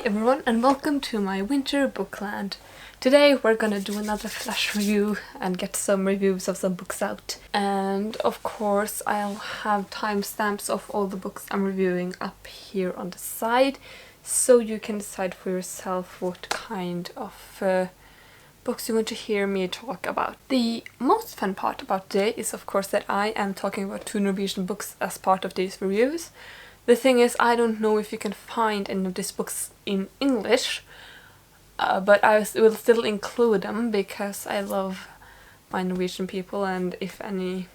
everyone and welcome to my winter bookland. Today we're gonna do another flash review and get some reviews of some books out. And of course I'll have timestamps of all the books I'm reviewing up here on the side, so you can decide for yourself what kind of books you want to hear me talk about. The most fun part about today is of course that I am talking about 2 Norwegian books as part of these reviews. The thing is, I don't know if you can find any of these books in English, but I will still include them because I love my Norwegian people, and if any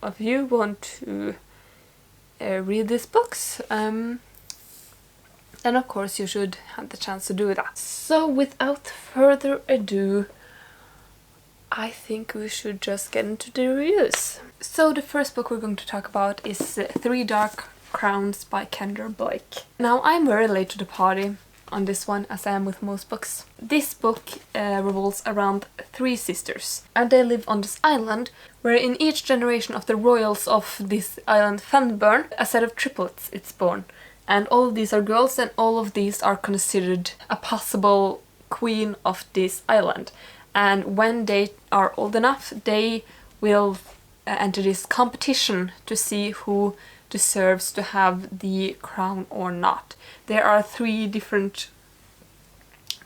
of you want to read these books, then of course you should have the chance to do that. So without further ado, I think we should just get into the reviews. So the first book we're going to talk about is 3 Dark Crowns by Kendra Blake. Now I'm very late to the party on this one, as I am with most books. This book revolves around 3 sisters, and they live on this island where in each generation of the royals of this island Fenburn, a set of triplets is born. And all of these are girls, and all of these are considered a possible queen of this island. And when they are old enough, they will enter this competition to see who deserves to have the crown or not. There are 3 different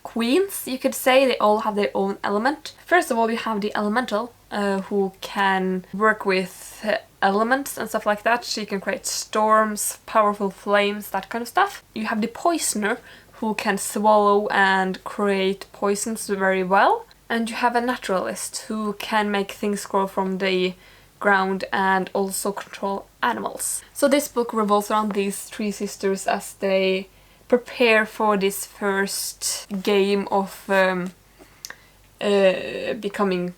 queens, you could say. They all have their own element. First of all, you have the elemental, who can work with elements and stuff like that. She can create storms, powerful flames, that kind of stuff. You have the poisoner, who can swallow and create poisons very well. And you have a naturalist, who can make things grow from the ground and also control animals. So this book revolves around these 3 sisters as they prepare for this first game of becoming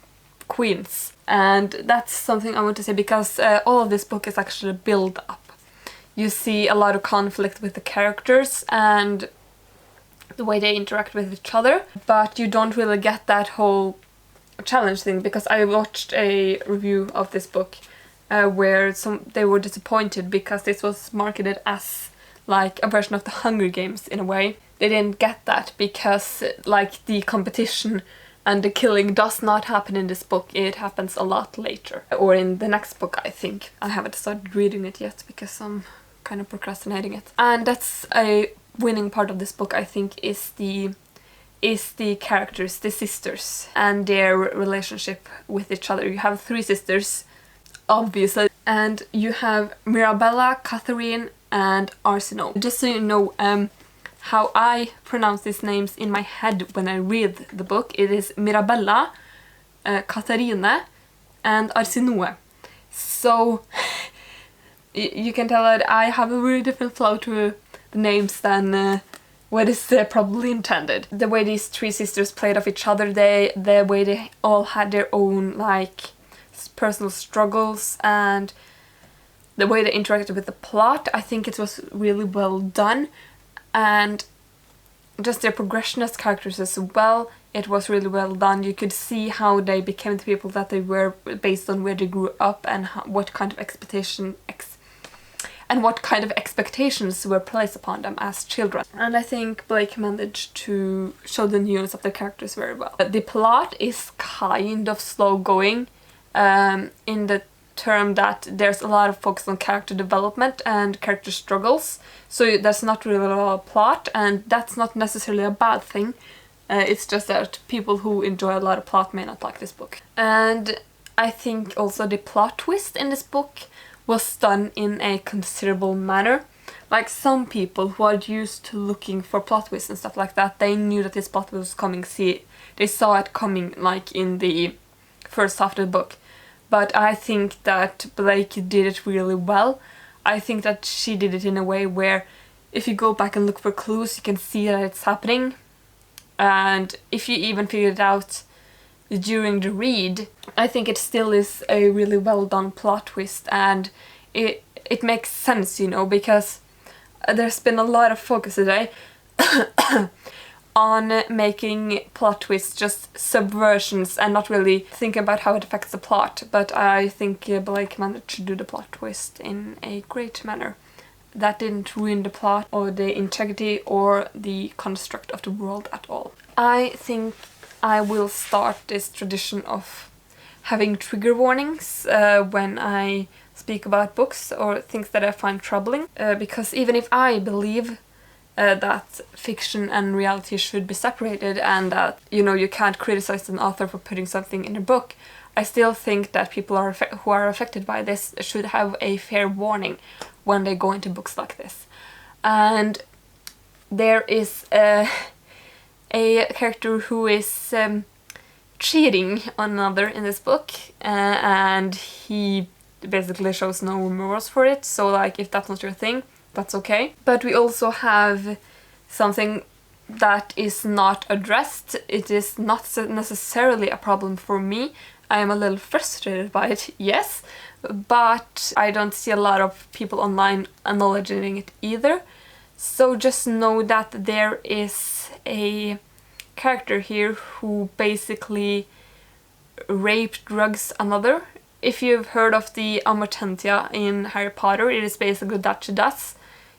queens. And that's something I want to say because all of this book is actually a build-up. You see a lot of conflict with the characters and the way they interact with each other, but you don't really get that whole challenge thing, because I watched a review of this book where they were disappointed because this was marketed as like a version of the Hunger Games in a way. They didn't get that because like the competition and the killing does not happen in this book. It happens a lot later, or in the next book, I think. I haven't started reading it yet because I'm kind of procrastinating it. And that's a winning part of this book, I think, is the characters, the sisters, and their relationship with each other. You have 3 sisters, obviously, and you have Mirabella, Catherine, and Arsinoe. Just so you know how I pronounce these names in my head when I read the book, it is Mirabella, Catherine, and Arsinoe. So you can tell that I have a really different flow to the names than what is probably intended. The way these 3 sisters played off each other, the way they all had their own like personal struggles, and the way they interacted with the plot, I think it was really well done. And just their progression as characters as well, it was really well done. You could see how they became the people that they were based on where they grew up and what kind of expectations were placed upon them as children. And I think Blake managed to show the nuance of the characters very well. The plot is kind of slow going, in the term that there's a lot of focus on character development and character struggles, so there's not really a lot of plot, and that's not necessarily a bad thing. It's just that people who enjoy a lot of plot may not like this book. And I think also the plot twist in this book was done in a considerable manner. Like, some people who are used to looking for plot twists and stuff like that, they knew that this plot was coming. They saw it coming like in the first half of the book. But I think that Blake did it really well. I think that she did it in a way where if you go back and look for clues, you can see that it's happening. And if you even figure it out during the read, I think it still is a really well done plot twist, and it makes sense, you know, because there's been a lot of focus today on making plot twists just subversions and not really thinking about how it affects the plot. But I think Blake managed to do the plot twist in a great manner. that didn't ruin the plot or the integrity or the construct of the world at all. I think I will start this tradition of having trigger warnings when I speak about books or things that I find troubling, because even if I believe that fiction and reality should be separated and that, you know, you can't criticize an author for putting something in a book, I still think that people who are affected by this should have a fair warning when they go into books like this. And there is a character who is cheating on another in this book, and he basically shows no remorse for it, so like if that's not your thing, that's okay. But we also have something that is not addressed. It is not necessarily a problem for me. I am a little frustrated by it, yes, but I don't see a lot of people online acknowledging it either. So just know that there is a character here who basically raped, drugs another. If you've heard of the Amartentia in Harry Potter, it is basically that she does.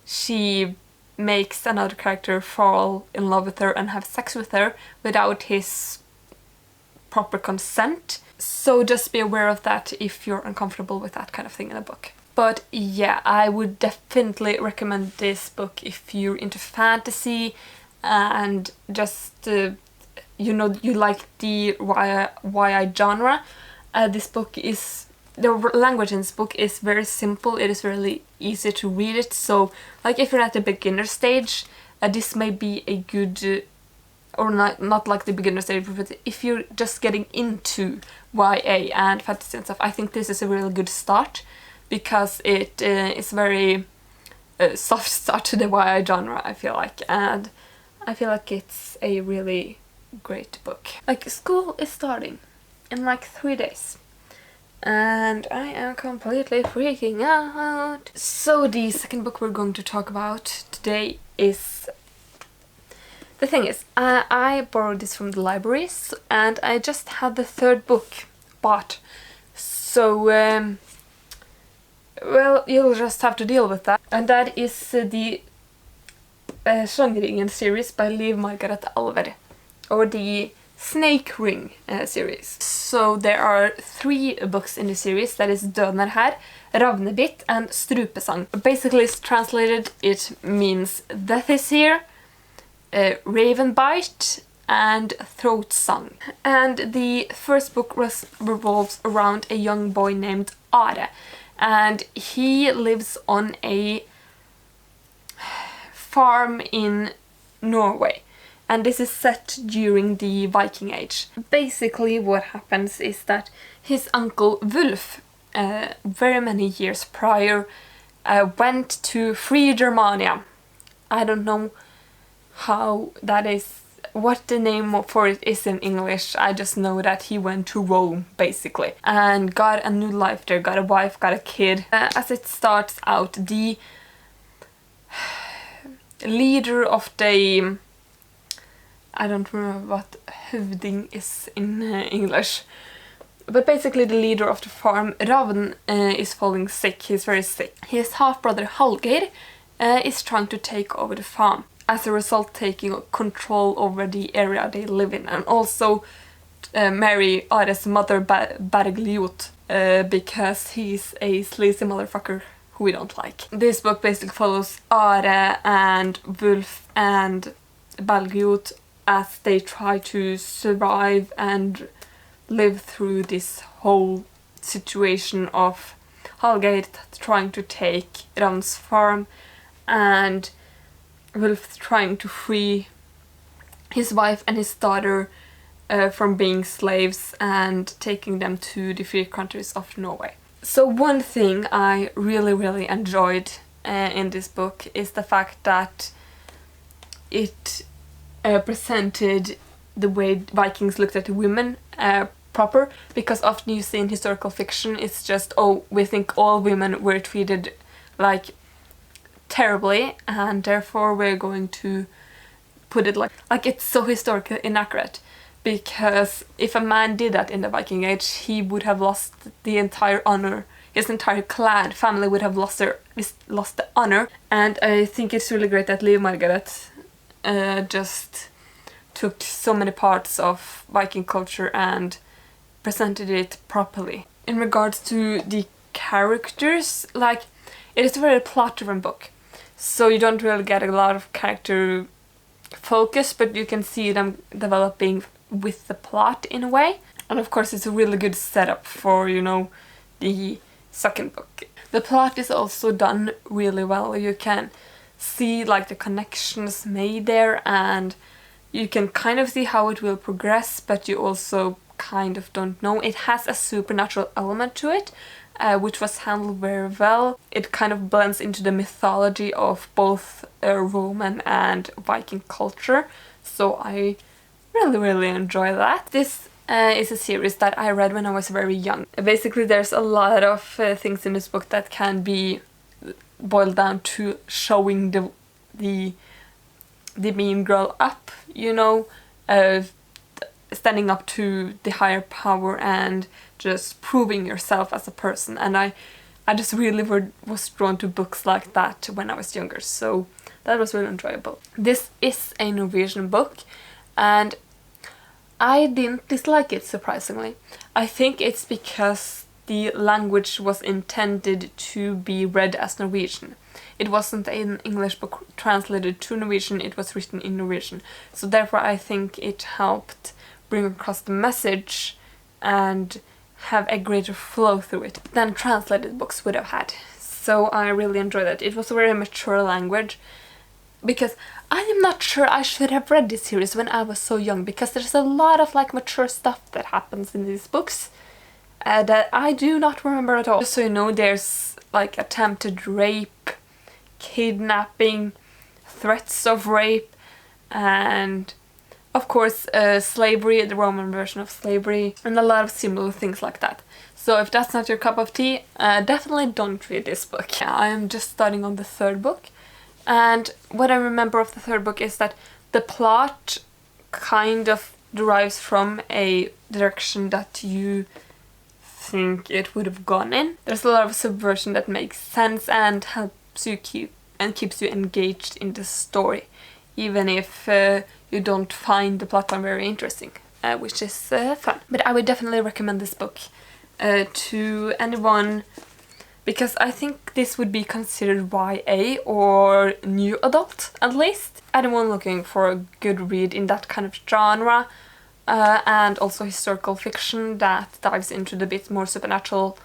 She makes another character fall in love with her and have sex with her without his proper consent. So just be aware of that if you're uncomfortable with that kind of thing in a book. But yeah, I would definitely recommend this book if you're into fantasy and just, you know, you like the YA genre. This book is, the language in this book is very simple, it is really easy to read it, so like if you're at the beginner stage, this may be a good, or not like the beginner stage, but if you're just getting into YA and fantasy and stuff, I think this is a really good start, because it is very soft start to the YA genre, I feel like, and I feel like it's a really great book. Like, school is starting in like 3 days. And I am completely freaking out. So the second book we're going to talk about today is... The thing is, I borrowed this from the libraries and I just had the third book bought. So, well, you'll just have to deal with that. And that is the Slangeringen series by Liv Margaret Alver. Or the Snake Ring series. So there are 3 books in the series, that is Døden her, Ravnebitt and Strupesang. Basically, it's translated, it means Death is here, Ravenbite and Throat Song. And the first book revolves around a young boy named Are, and he lives on a farm in Norway. And this is set during the Viking Age. Basically what happens is that his uncle Wulf, very many years prior, went to free Germania. I don't know how that is, what the name for it is in English. I just know that he went to Rome, basically, and got a new life there, got a wife, got a kid. As it starts out, the leader of the... I don't remember what Halvgudene is in English. But basically the leader of the farm, Ravn, is falling sick. He's very sick. His half-brother Hallgeir is trying to take over the farm. As a result, taking control over the area they live in. And also marry Are's mother Bergliot, because he's a sleazy motherfucker who we don't like. This book basically follows Are and Wulf and Bergliot as they try to survive and live through this whole situation of Hallgeir trying to take Ravn's farm and Wulf trying to free his wife and his daughter from being slaves and taking them to the free countries of Norway. So one thing I really enjoyed in this book is the fact that it presented the way Vikings looked at women proper, because often you see in historical fiction it's just, oh, we think all women were treated like terribly and therefore we're going to put it like it's so historically inaccurate, because if a man did that in the Viking Age he would have lost the entire honor his entire clan family would have lost the honor. And I think it's really great that Liv Margaret just took so many parts of Viking culture and presented it properly. In regards to the characters, like, it is a very plot-driven book, so you don't really get a lot of character focus, but you can see them developing with the plot in a way. And of course it's a really good setup for, you know, the second book. The plot is also done really well. You can see like the connections made there, and you can kind of see how it will progress, but you also kind of don't know. It has a supernatural element to it, which was handled very well. It kind of blends into the mythology of both Roman and Viking culture, so I really enjoy that. This is a series that I read when I was very young. Basically there's a lot of things in this book that can be boiled down to showing the mean girl up, you know, standing up to the higher power and just proving yourself as a person. And I just really was drawn to books like that when I was younger, so that was really enjoyable. This is a Norwegian book, and I didn't dislike it, surprisingly. I think it's because the language was intended to be read as Norwegian. It wasn't an English book translated to Norwegian, it was written in Norwegian. So therefore I think it helped bring across the message and have a greater flow through it than translated books would have had. So I really enjoyed it. It was a very mature language, because I am not sure I should have read this series when I was so young, because there's a lot of like mature stuff that happens in these books that I do not remember at all. Just so you know, there's like attempted rape, kidnapping, threats of rape, and of course slavery, the Roman version of slavery, and a lot of similar things like that. So if that's not your cup of tea, definitely don't read this book. I am just starting on the third book, and what I remember of the third book is that the plot kind of derives from a direction that you think it would have gone in. There's a lot of subversion that makes sense and helps you keeps you engaged in the story, even if you don't find the plotline very interesting, which is fun. But I would definitely recommend this book to anyone, because I think this would be considered YA or new adult at least. Anyone looking for a good read in that kind of genre, and also historical fiction that dives into the bit more supernatural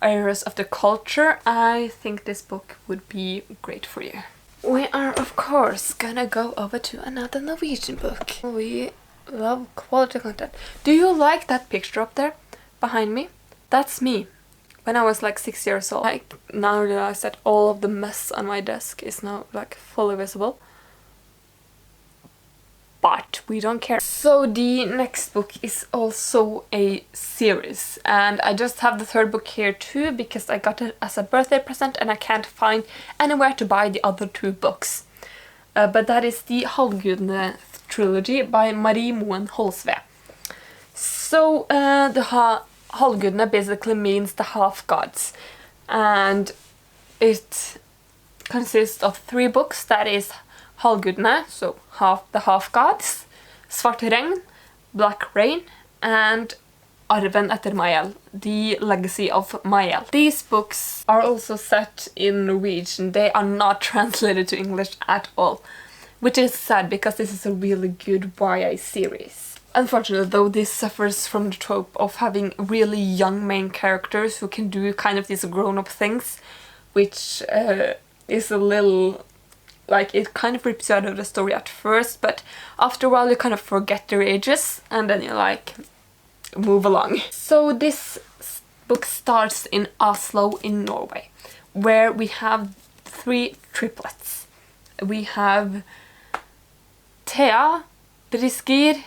areas of the culture, I think this book would be great for you. We are of course gonna go over to another Norwegian book. We love quality content. Do you like that picture up there behind me? That's me when I was like 6 years old. I now realize that all of the mess on my desk is now like fully visible. But we don't care. So the next book is also a series, and I just have the third book here too because I got it as a birthday present and I can't find anywhere to buy the other two books. But that is the Halvgudene trilogy by Marie Moen Holsve. So the Halvgudene basically means the half-gods, and it consists of 3 books. That is Halvgudene, so the half-gods, Svartregn, Black Rain, and Arven etter Mael, the legacy of Mael. These books are also set in Norwegian. They are not translated to English at all, which is sad because this is a really good YA series. Unfortunately though, this suffers from the trope of having really young main characters who can do kind of these grown-up things, which is a little... like, it kind of rips you out of the story at first, but after a while you kind of forget their ages and then you like move along. So this book starts in Oslo in Norway, where we have 3 triplets. We have Thea, Briskir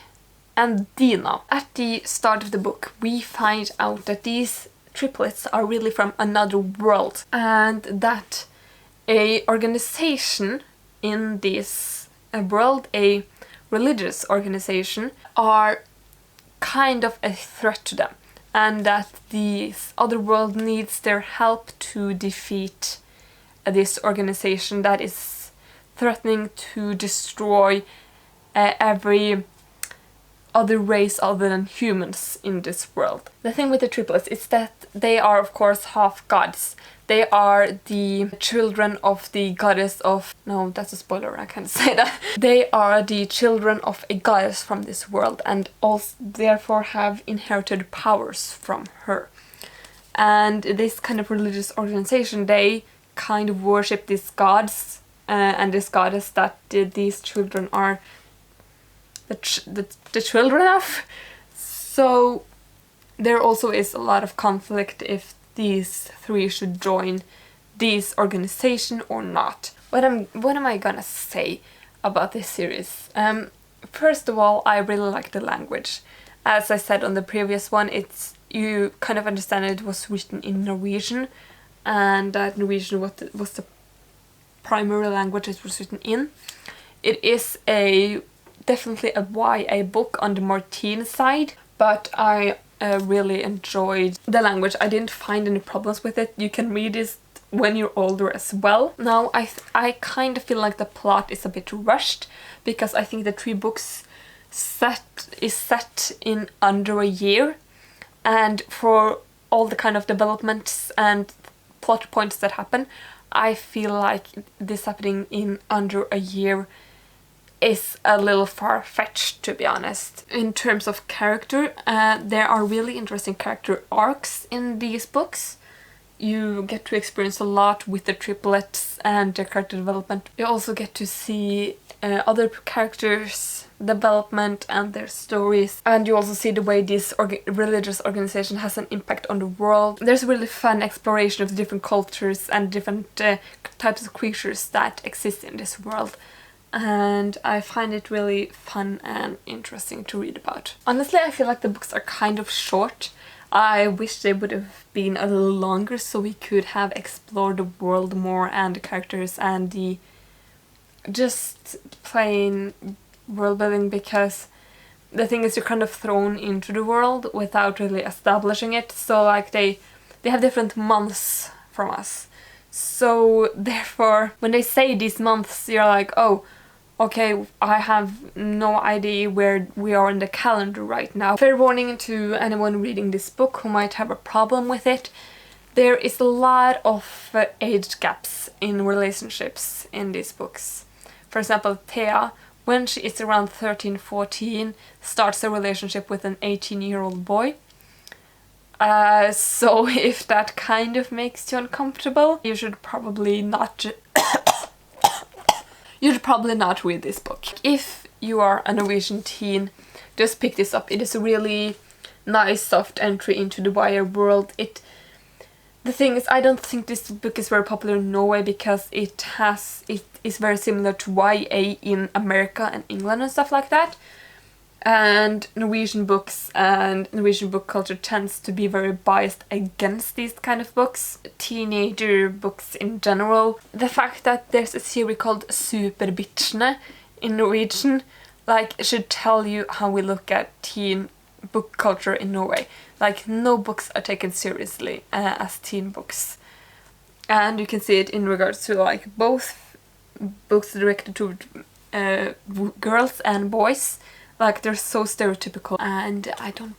and Dina. At the start of the book we find out that these triplets are really from another world, and that a organization in this world, a religious organization, are kind of a threat to them, and that this other world needs their help to defeat this organization that is threatening to destroy every other race other than humans in this world. The thing with the triplets is that they are of course half gods. They are the children of the goddess of... No, that's a spoiler, I can't say that. They are the children of a goddess from this world and also therefore have inherited powers from her. And this kind of religious organization, they kind of worship these gods and this goddess that these children are the children of. So there also is a lot of conflict if these three should join this organization or not. What am I gonna say about this series? First of all, I really like the language. As I said on the previous one, you kind of understand it was written in Norwegian, and that Norwegian was the primary language it was written in. It is definitely a YA book on the more teen side, but I really enjoyed the language. I didn't find any problems with it. You can read this when you're older as well. Now I kind of feel like the plot is a bit rushed because I think the 3 books is set in under a year, and for all the kind of developments and plot points that happen, I feel like this happening in under a year is a little far-fetched, to be honest. In terms of character, there are really interesting character arcs in these books. You get to experience a lot with the triplets and their character development. You also get to see other characters' development and their stories, and you also see the way this religious organization has an impact on the world. There's a really fun exploration of different cultures and different types of creatures that exist in this world, and I find it really fun and interesting to read about. Honestly, I feel like the books are kind of short. I wish they would have been a little longer so we could have explored the world more and the characters and the just plain world building, because the thing is you're kind of thrown into the world without really establishing it. So like they have different months from us. So therefore when they say these months, you're like, oh, okay, I have no idea where we are in the calendar right now. Fair warning to anyone reading this book who might have a problem with it. There is a lot of age gaps in relationships in these books. For example, Thea, when she is around 13-14, starts a relationship with an 18-year-old boy. So if that kind of makes you uncomfortable, you should probably not read this book. If you are a Norwegian teen, just pick this up. It is a really nice soft entry into the YA world. The thing is, I don't think this book is very popular in Norway because it is very similar to YA in America and England and stuff like that. And Norwegian books and Norwegian book culture tends to be very biased against these kind of books. Teenager books in general. The fact that there's a series called Superbitchene in Norwegian, like, should tell you how we look at teen book culture in Norway. Like, no books are taken seriously as teen books. And you can see it in regards to like both books directed to girls and boys. Like, they're so stereotypical, and I don't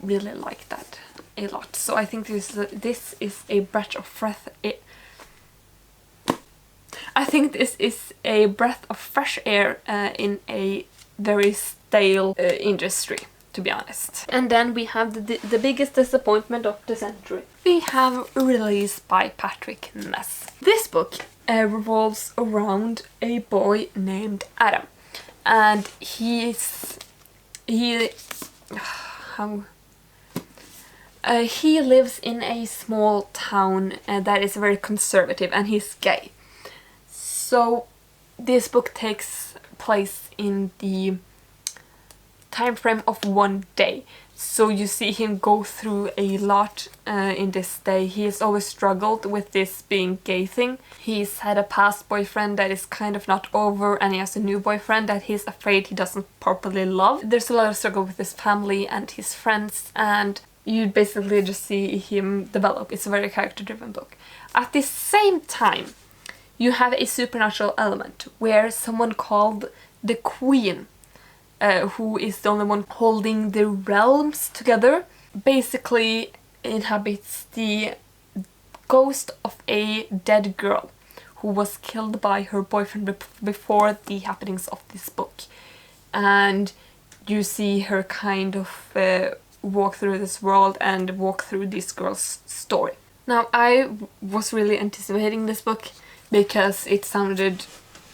really like that a lot. So I think this is a breath of fresh air. I think this is a breath of fresh air in a very stale industry, to be honest. And then we have the biggest disappointment of the century. We have Release by Patrick Ness. This book revolves around a boy named Adam. And he lives in a small town that is very conservative, and he's gay. So this book takes place in the time frame of one day. So you see him go through a lot in this day. He has always struggled with this being gay thing. He's had a past boyfriend that is kind of not over, and he has a new boyfriend that he's afraid he doesn't properly love. There's a lot of struggle with his family and his friends, and you basically just see him develop. It's a very character-driven book. At the same time, you have a supernatural element where someone called the Queen, who is the only one holding the realms together, basically inhabits the ghost of a dead girl who was killed by her boyfriend before the happenings of this book. And you see her kind of walk through this world and walk through this girl's story. Now, I was really anticipating this book because it sounded,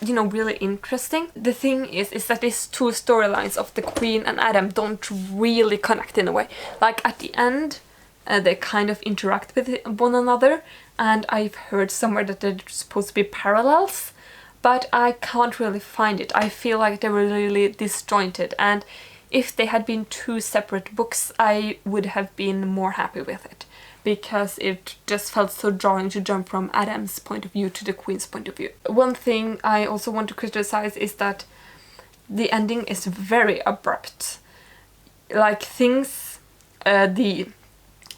you know, really interesting. The thing is that these two storylines of the Queen and Adam don't really connect in a way. Like, at the end, they kind of interact with one another, and I've heard somewhere that they're supposed to be parallels, but I can't really find it. I feel like they were really disjointed, and if they had been two separate books, I would have been more happy with it, because it just felt so jarring to jump from Adam's point of view to the Queen's point of view. One thing I also want to criticize is that the ending is very abrupt. Like, things, the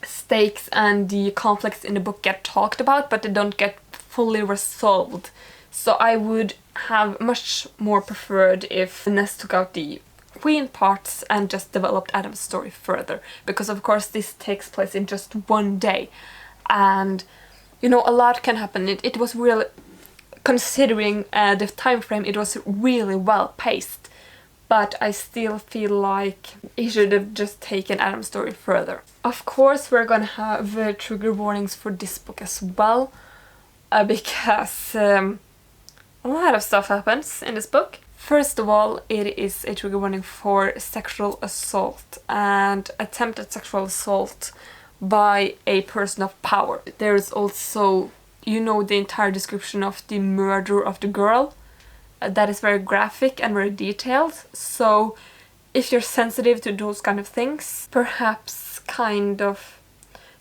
stakes and the conflicts in the book get talked about, but they don't get fully resolved. So I would have much more preferred if Ness took out the Queen parts and just developed Adam's story further, because of course this takes place in just one day, and you know, a lot can happen. It was really, considering the time frame, it was really well paced, but I still feel like he should have just taken Adam's story further. Of course, we're gonna have trigger warnings for this book as well, because a lot of stuff happens in this book. First of all, it is a trigger warning for sexual assault and attempted sexual assault by a person of power. There's also, you know, the entire description of the murder of the girl. That is very graphic and very detailed. So if you're sensitive to those kind of things, perhaps kind of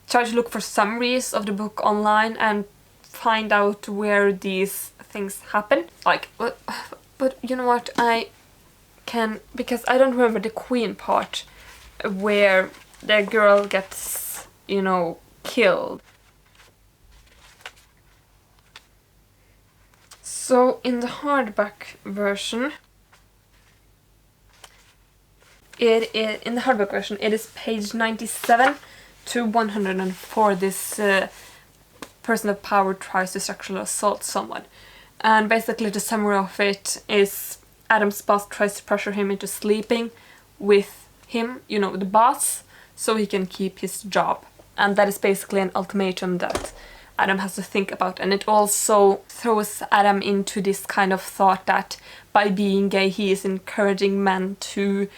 try to look for summaries of the book online and find out where these things happen. Like, but you know what, I can, because I don't remember the Queen part where the girl gets, you know, killed. So in the hardback version, it is page 97 to 104. This person of power tries to sexually assault someone. And basically the summary of it is Adam's boss tries to pressure him into sleeping with him, you know, the boss, so he can keep his job. And that is basically an ultimatum that Adam has to think about. And it also throws Adam into this kind of thought that by being gay he is encouraging men to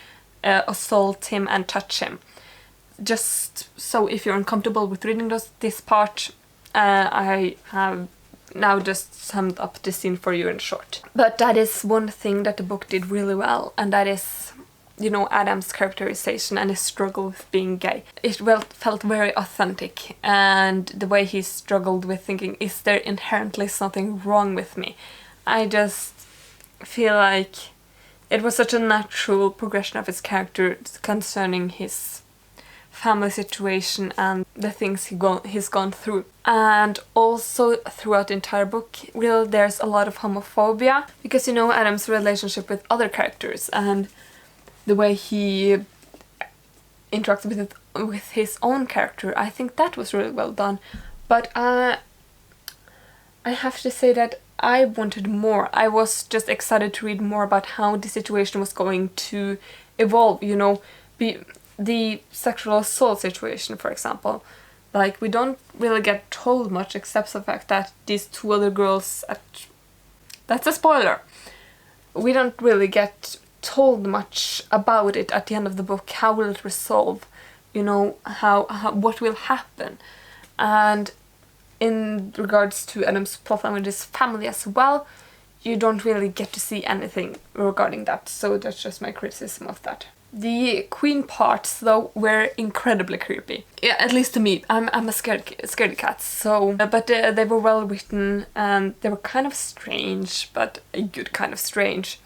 assault him and touch him. Just so if you're uncomfortable with reading this part, I have now just summed up the scene for you in short. But that is one thing that the book did really well, and that is, you know, Adam's characterization and his struggle with being gay. It felt very authentic, and the way he struggled with thinking, is there inherently something wrong with me? I just feel like it was such a natural progression of his character concerning his family situation and the things he's gone through. And also throughout the entire book, really, there's a lot of homophobia, because, you know, Adam's relationship with other characters and the way he interacts with his own character, I think that was really well done. But I have to say that I wanted more. I was just excited to read more about how the situation was going to evolve, you know, the sexual assault situation, for example. Like, we don't really get told much except the fact that these two other girls that's a spoiler. We don't really get told much about it at the end of the book. How will it resolve? You know, what will happen? And in regards to Adam's plotline with his family as well, you don't really get to see anything regarding that. So that's just my criticism of that. The Queen parts, though, were incredibly creepy. Yeah, at least to me. I'm a scaredy cat, so... but they were well written, and they were kind of strange, but a good kind of strange.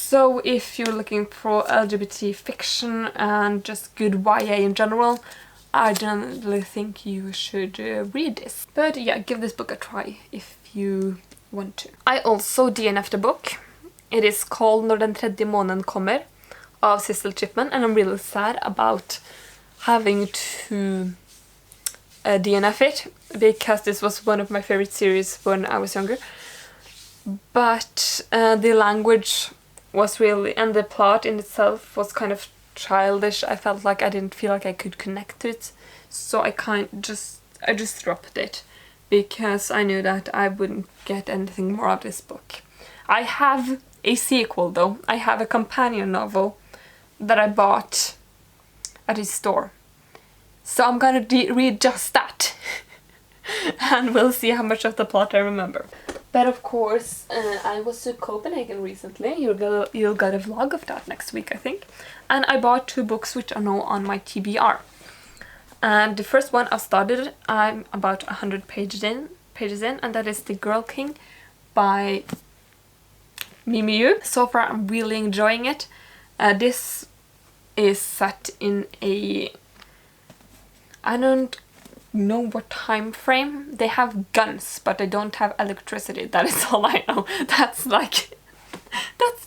So if you're looking for LGBT fiction and just good YA in general, I generally think you should read this. But yeah, give this book a try if you want to. I also DNF'd a book. It is called Når den tredje månen kommer of Cecil Chipman, and I'm really sad about having to DNF it, because this was one of my favorite series when I was younger. But the language was really, and the plot in itself was kind of childish. I felt like I didn't feel like I could connect to it, so I just dropped it, because I knew that I wouldn't get anything more of this book. I have a sequel though. I have a companion novel that I bought at a store. So I'm gonna read just that. And we'll see how much of the plot I remember. But of course, I was to Copenhagen recently. You'll get a vlog of that next week, I think. And I bought 2 books which are now on my TBR. And the first one I've started, I'm about 100 pages in, and that is The Girl King by Mimi Yu. So far I'm really enjoying it. This is set in a... I don't know what time frame. They have guns, but they don't have electricity. That is all I know. That's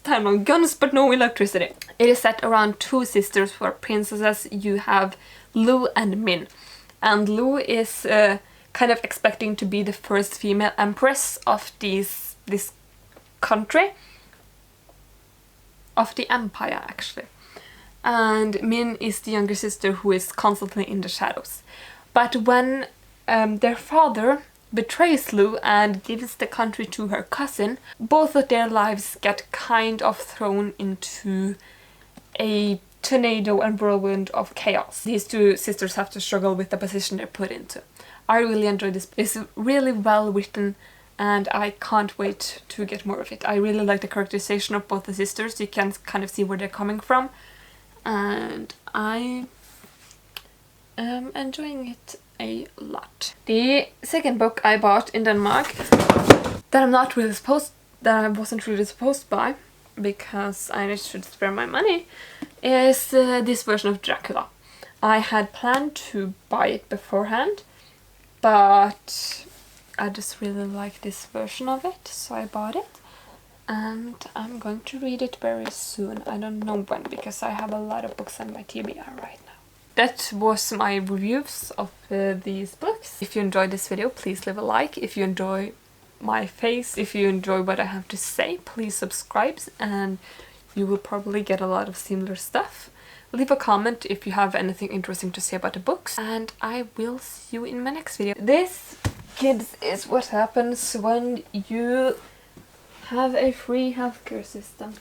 time on guns, but no electricity. It is set around 2 sisters who are princesses. You have Lu and Min. And Lu is kind of expecting to be the first female empress of this country. Of the empire, actually. And Min is the younger sister who is constantly in the shadows. But when their father betrays Lu and gives the country to her cousin, both of their lives get kind of thrown into a tornado and whirlwind of chaos. These 2 sisters have to struggle with the position they're put into. I really enjoyed this. It's really well written, and I can't wait to get more of it. I really like the characterization of both the sisters. You can kind of see where they're coming from. And I am enjoying it a lot. The second book I bought in Denmark that I wasn't really supposed to buy, because I should spare my money, is this version of Dracula. I had planned to buy it beforehand, but I just really like this version of it, so I bought it. And I'm going to read it very soon. I don't know when, because I have a lot of books on my TBR right now. That was my reviews of these books. If you enjoyed this video, please leave a like. If you enjoy my face, if you enjoy what I have to say, please subscribe, and you will probably get a lot of similar stuff. Leave a comment if you have anything interesting to say about the books, and I will see you in my next video. This, kids, is what happens when you have a free healthcare system.